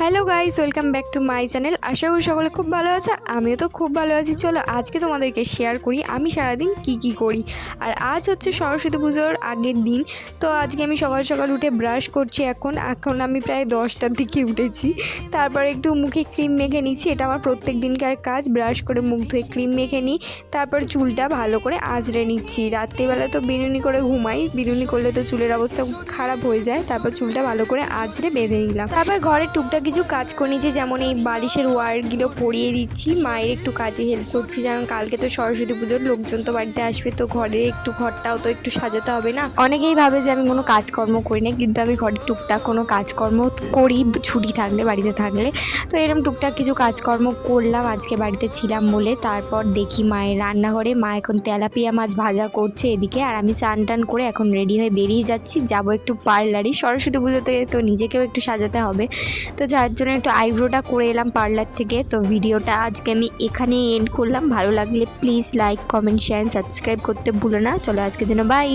Hello guys, welcome back to my channel. আশা করি সকলে খুব ভালো আছে, আমিও তো খুব ভালো আছি। চলো আজকে তোমাদেরকে শেয়ার করি আমি সারাদিন কি করি। আর আজ হচ্ছে সরস্বতী পুজোর আগের দিন। তো আজকে আমি সকাল সকাল উঠে ব্রাশ করছি। এখন আমি প্রায় 10টার দিকে উঠেছি। তারপর একটু মুখে ক্রিম মেখে নিচ্ছি। এটা আমার প্রত্যেক দিনকার কাজ, ব্রাশ করে মুখ ধুয়ে ক্রিম মেখে নিই। তারপর চুলটা ভালো করে আঁচড়ে নিচ্ছি। রাত্রিবেলা তো বিনুনি করে ঘুমাই, বিনুনি করলে তো চুলের অবস্থা খারাপ হয়ে যায়। তারপর চুলটা ভালো করে আঁচড়ে বেঁধে নিলাম। তারপর ঘরের টুকটাক কিছু কাজ করে নিচ্ছি, যেমন এই বালিশের ওয়্যারগুলো পরিয়ে দিচ্ছি। মায়ের একটু কাজে হেল্প করছি, যেমন কালকে তো সরস্বতী পুজোর লোকজন তো বাড়িতে আসবে, তো ঘরটাও তো একটু সাজাতে হবে না। অনেকেই ভাবে যে আমি কোনো কাজকর্ম করি না, কিন্তু আমি ঘরের টুকটাক কোনো কাজকর্ম করি ছুটি থাকলে, বাড়িতে থাকলে। তো এরকম টুকটাক কিছু কাজকর্ম করলাম আজকে বাড়িতে ছিলাম বলে। তারপর দেখি মায়ের রান্নাঘরে মা এখন তেলাপিয়া মাছ ভাজা করছে এদিকে, আর আমি চান টান করে এখন রেডি হয়ে বেরিয়ে যাচ্ছি। যাবো একটু পার্লারে, সরস্বতী পুজোতে তো নিজেকেও একটু সাজাতে হবে। তো যার জন্য একটু আইব্রোটা করে এলাম পার্লার থেকে। তো ভিডিওটা আজকে আমি এখানেই এন্ড করলাম। ভালো লাগলে please like, comment, share, subscribe করতে ভুলো না। চলো আজকের জন্য বাই।